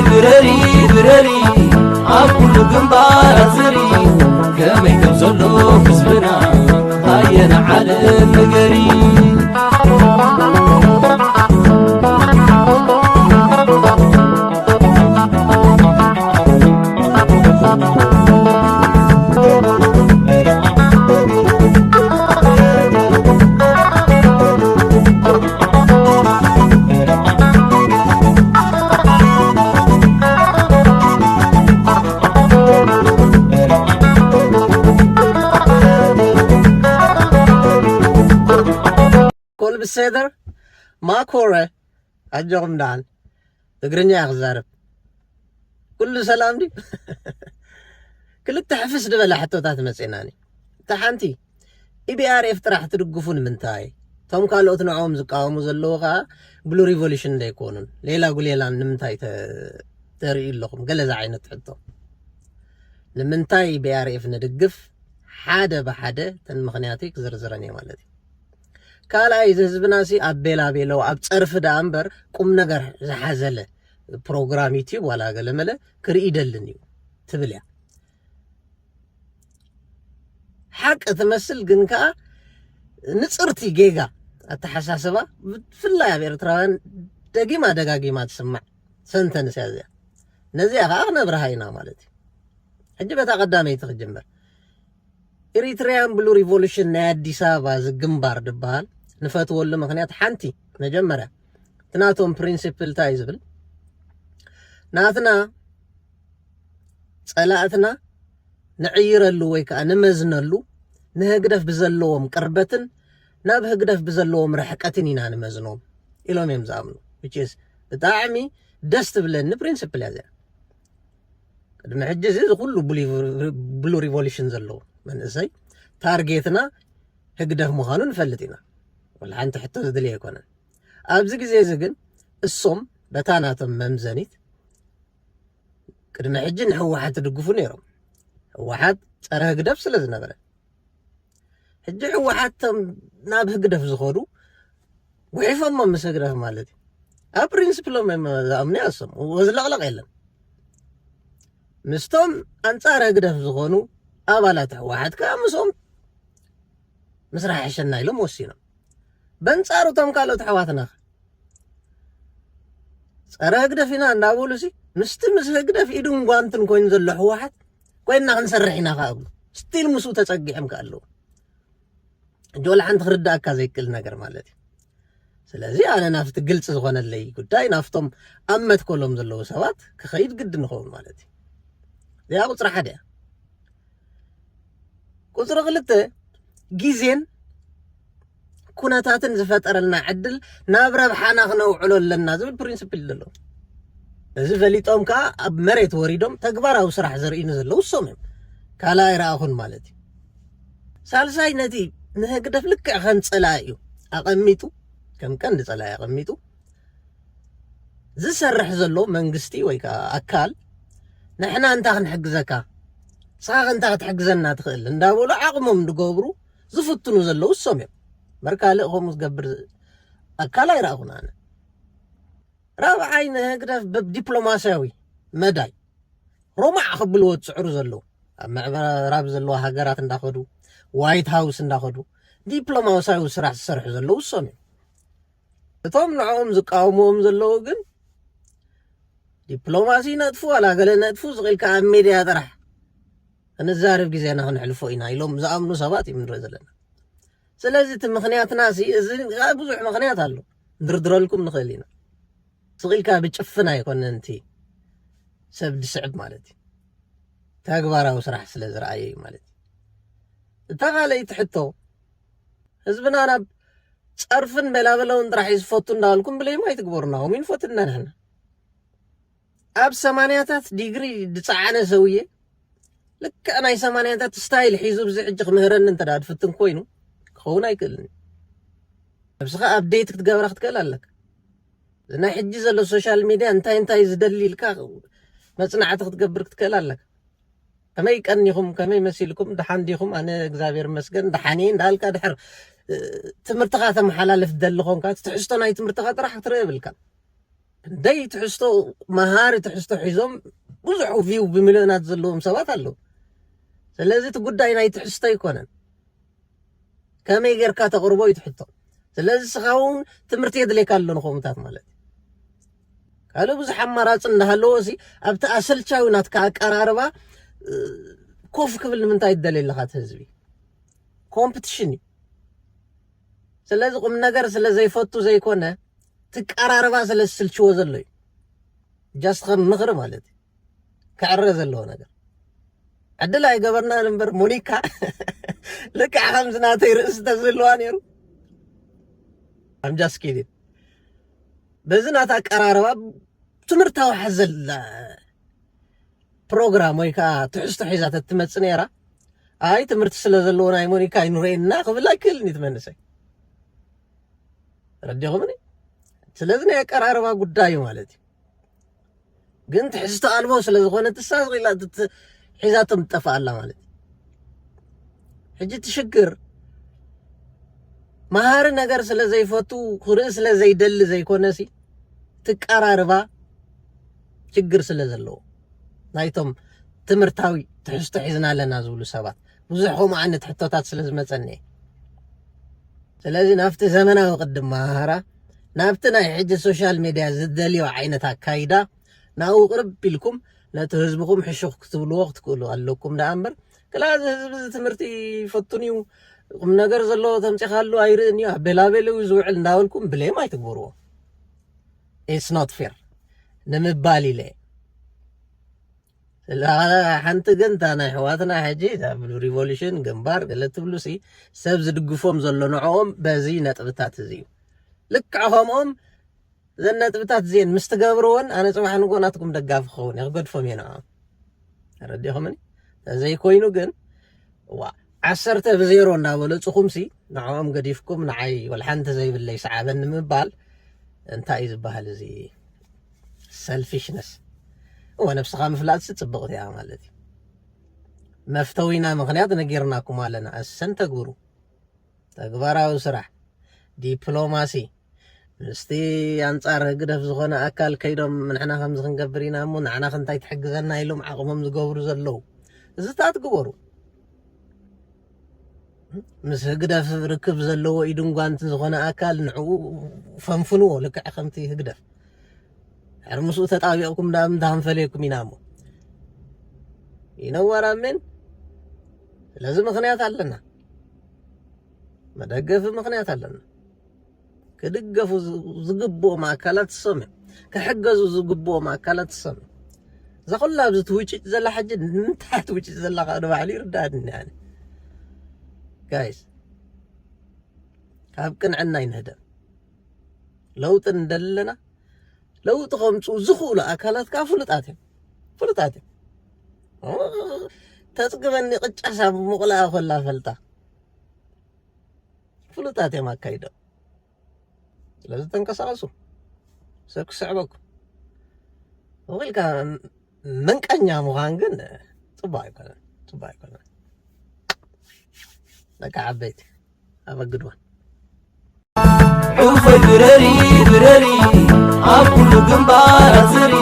برري برري عقل جنبار زري كما يكمزلو حزبنا هاينا على المجري كل بالسيدر ما كورة أجوم دان تقرني أخزارب كل سلام دي كل التحفز دبل حتى تات مسيناني تحنتي إبي أعرف ترى ترقفون من تاي توم قالوا تنعوم زقاوم زلوغا بلو ريفوليوشن ده يكونون ليلا قولي لان من تاي تري لكم قال زعينة تحطه لمن تاي بيعرف ندقف حدا بحدا تنمغنياتيك زرزراني مالتي كالا يزبناسي أبيلا بيلو أبصرف دا أمبر قم نجر زحزله بروجرام يوتيوب ولا قلمله كريد اللنيو تبليا حق تمثل جنكا نصرتي جيجا التحساسبا في الله يا بيرتران دقي ما تسمع سنتن سازيا نزيها أغنى برهاينا مالتي حجبت قدامي تخجمر إريتريان بلو ريفولوشن نادي سابا زجنبار دبال نفاتو ولا مخنيات حنتي نجمرة تناتهم برينسيبل تايزبل ناتنا صلاتنا نعيرلو ويكا نمزنلو نهقدف بزلوهم قربتن ناب هقدف بزلوهم رحقتن ينا نمزنوهم إلهم يمزامنو which is بتاعمي دست بلن برينسيبل هذا قد محجز كله بلو ريفولوشن زلو من ازاي تارجيتنا هقدف مخانو نفلتينا ولا انت حتى زدلي يكون ابز غزي زغن الصوم بتاناتم ممزنيت قدنا حجن حواحات تدقفو نيرو حواحات صار هقدف سلاز نبره حج حواحات ناب هقدف زخودو وعفما مسغدف مالتي ا برينسيبل ما امني اسم وزلقلق يلن مستم انصار هقدف زخونو أبالات واحد كامسهم مسرح عشنا يلوم وسينا بنصارو تم قالوا تحواتنا صار هقدف فينا نابولسي مستمس هقدف يدون قانتن كوين زلح واحد كويننا نسرحنا قابل ستيل مسو تصقيحم قالوا جول عند خردا كازي كل ነገር ማለት ስለዚህ አነ ናፍት ግልጽ ዝሆነልይ ጉዳይ ናፍቶም አመት ኮሎም ዘለው ሰባት ከኸይድ ግድ ንኾን ማለት ያ ቁጥር ሓደ ቁጥር ክልተ ጊዜን ኩነታትን ዝፈጠረልና ዕድል ናብ ረብሓና ክነውዕሎ ኣለና ዝብል ፕሪንሲፕል ዘሎ እዚ ፈሊጦም ካ ኣብ መሬት ወሪዶም ተግባራዊ ስራሕ ዘርእዩን ዘለው እሶም እዮም ካልኣይ ረኣኹን ማለት እዩ ሳልሳይ ነቲ ንህግደፍ ልክዕ ከም ፀላኢ እዩ ኣቐሚጡ ከም ቀንዲ ፀላኢ ኣቐሚጡ ዝሰርሕ ዘሎ መንግስቲ ወይ ከዓ ኣካል ንሕና እንታይ ክንሕግዘካ صاغ انت تحجزنا تخيل نداولو عقمهم ندقبرو زفتنو زلو السوميم مركالقهم تقبر اكالا يراهونا انا رابعين هكذا بدبلوماسيوي مداي روما خبلو تسعر زلو مع راب زلو هاجرات እንዳخدو وايت هاوس እንዳخدو دبلوماسيوي سرح سرح زلو السوميم እቶም ንዓኦም ዝቃወምዎም ዘለው ግን ዲፕሎማሲ ነጥፉ አላገለ ነጥፉ ዝቂልካ ኣብ ሚድያ ጥራሕ እንዛረብ ጊዜና ክንሕልፎ ኢና ኢሎም ዝኣምኑ ሰባት ይምንረ ዘለና ስለዚህ እቲ ምኽንያትና እዚ ብዙሕ ምኽንያት ኣሎ ንድርድረልኩም ንኽእል ኢና ዝቂልካ ብጭፍና ኣይኮነን እቲ ሰብ ድስዕብ ማለት እዩ ተግባራዊ ስራሕ ስለ ዝረኣየ እዩ ማለት እዩ እታ ካልአይቲ ሕቶ ህዝብና ናብ صرفن بلاولون راح يفوتوا لكم بلاي ما يتقبرنا ومين فوتنا نحن اب 8 ديجري دصعانه زويه لك انا 8 ستايل حيزو بزعجخ مهرن انت داد فتن كوينو خونا يكلني بس ابديت تقبر تكلالك زنا حجي زلو السوشيال ميديا انت يزدليلك مصنعات تقبر تكلالك كما يقنيكم كما يمثلكم دحانديكم انا እግዚአብሔር መስገን دحاني እንዳልካ ድሕር ትምርትኻ ተመሓላለፍ ደልኾን ካ ትሕዝቶ ናይ ትምርትኻ ጥራሕ ትረብልካ እንደይ ትሕዝቶ መሃሪ ትሕዝቶ ሒዞም ብዙሕ ቪው ብሚልዮናት ዘለዎም ሰባት ኣለዉ ስለዚ እቲ ጉዳይ ናይ ትሕዝቶ ኣይኮነን ከመይ ጌርካ ተቕርቦ እዩ ትሕቶ ስለዚ ስኻ እውን ትምህርቲ የድልየካ ኣሎ ንኸምታት ማለት ካልእ ብዙሕ ኣማራፂ እንዳሃለዎ እዚ ኣብቲ ኣሰልቻዊ ናትካ ኣቀራርባ ኮፍ ክብል ንምንታይ ይደልየለካ እቲ ህዝቢ ኮምፒቲሽን እዩ ስለዚ ቁም ነገር ስለ ዘይፈቱ ዘይኮነ ትቀራርባ ስለ ዝስልችዎ ዘሎ እዩ ጃስት ከም ምኽሪ ማለት እዩ ክዕረ ዘለዎ ነገር ዕድል ኣይገበርና እምበር ሞኒካ ልክዕ ከምዚ ናተይ ርእሲ ተዝህልዋ ነይሩ I'm just kidding በዚ ናታ ኣቀራርባ ትምህርታዊ ሓዘል ፕሮግራም ወይ ከዓ ትሕዝቶ ሒዛ ተትመፅእ ነይራ ኣይ ትምህርቲ ስለ ዘለዎ ናይ ሞኒካ ይኑረየና ክብል ኣይክእልኒ ትመንሰይ ረዲኹምኒ ስለዚ ናይ ኣቀራርባ ጉዳዩ ማለት እዩ ግን ትሕዝቶ ኣልቦ ስለ ዝኾነ ትሳስቂላ ሒዛቶም ትጠፍኣላ ማለት እዩ ሕጂ ትሽግር መሃሪ ነገር ስለ ዘይፈቱ ክርኢ ስለ ዘይደሊ ዘይኮነሲ ትቀራርባ ችግር ስለ ዘለዎ ናይቶም ትምህርታዊ ትሕዝቶ ሒዝና ኣለና ዝብሉ ሰባት ብዙሕ ከምኡ ዓይነት ሕቶታት ስለ ዝመፀኒ ስለዚ ናብቲ ዘመናዊ ቅዲ ማሃራ ናብቲ ናይ ሕጂ ሶሻል ሚድያ ዝደልዮ ዓይነት ኣካይዳ ናብኡ ቅርብ ኢልኩም ነቲ ህዝብኩም ሕሹኽ ክትብልዎ ክትክእሉ ኣለኩም ዳ እምበር ክላዚ ህዝቢ ትምህርቲ ይፈቱን እዩ ቁም ነገር ዘለዎ ተምፂኻሉ ኣይርእን እዩ ኣቤላቤል እዩ ዝውዕል እንዳበልኩም ብሌም ኣይትግብርዎ ኢትስ ኖት ፌር ንምባል ኢለ ሓንቲ ገንታ ናይ ሕዋትና ሕጂ ሪቮሉሽን ግንባር ገለ ትብሉሲ ሰብ ዝድግፎም ዘሎ ንዕኦም በዚ ነጥብታት እዚ እዩ ልክዕ ከምኦም እዘን ነጥብታት እዚአን ምስ ትገብርዎን ኣነ ፅባሕ ንጎናትኩም ደጋፊ ክኸውን እየ ክገድፎም እየ ንዕኦም ረዲኹምኒ ተዘይኮይኑ ግን 10-0 እንዳበለፅኹምሲ ንዕኦም ገዲፍኩም ንዓይ ወልሓንቲ ዘይብለይ ሰዓበን ንምባል እንታይ እዩ ዝበሃል እዚ ሰልፊሽነስ ወነብስኻ ምፍላጥሲ ፅብቕቲ እያ ማለት እዩ መፍተዊና ምክንያት ነጊርናኩም ኣለና እሰን ተግብሩ ተግባራዊ ስራሕ ዲፕሎማሲ እስቲ ኣንጻር ግደፍ ዝኾነ ኣካል ከይዶም ንሕና ከምዚ ክንገብር ኢና እሞ ንዓና ክንታይ ትሕግዘና ኢሎም ዓቕሞም ዝገብሩ ዘለዉ እዚታት ግበሩ ምስ ህግደፍ ርክብ ዘለዎ ኢድን ጓንትን ዝኾነ ኣካል ንዕኡ ፈንፍንዎ ልክዕ ከምቲ ህግደፍ ሕርምስኡ ተጣቢቕኩም ዳ ምንታ ክንፈለየኩም ኢና እሞ ይነወራምን ስለዚ ምክንያት ኣለና መደገፊ ምክንያት ኣለና ክድገፉ ዝግብኦም ኣካላት ዝሰምዑ ክሕገዙ ዝግብኦም ኣካላት ዝሰምዑ እዛ ኩላ ኣብዚ ትውጭጭ ዘላ ሕጂ ንምንታይ ትውጭጭ ዘለካ ንባዕሉ ይርዳእኒ ኣነ ጋይስ ካብ ቅንዕና ይንህደም ለውጢ እንደለና ለውጢ ከምፅኡ ዝኽእሉ ኣካላት ካብ ፍሉጣት እዮም ተፅግበኒ ቅጫሳ ምቕላኣ ኮላ ፈልጣ ፍሉጣት እዮም ኣካይዶም ስለዚ ተንቀሳቐሱ ሰብ ክስዕበኩም ወይልካ መንቀኛ ምዃን ግን ፅቡቅ ኣይኮነን لك عبيت أبقدوا عوفي برري عبكل جنبار زري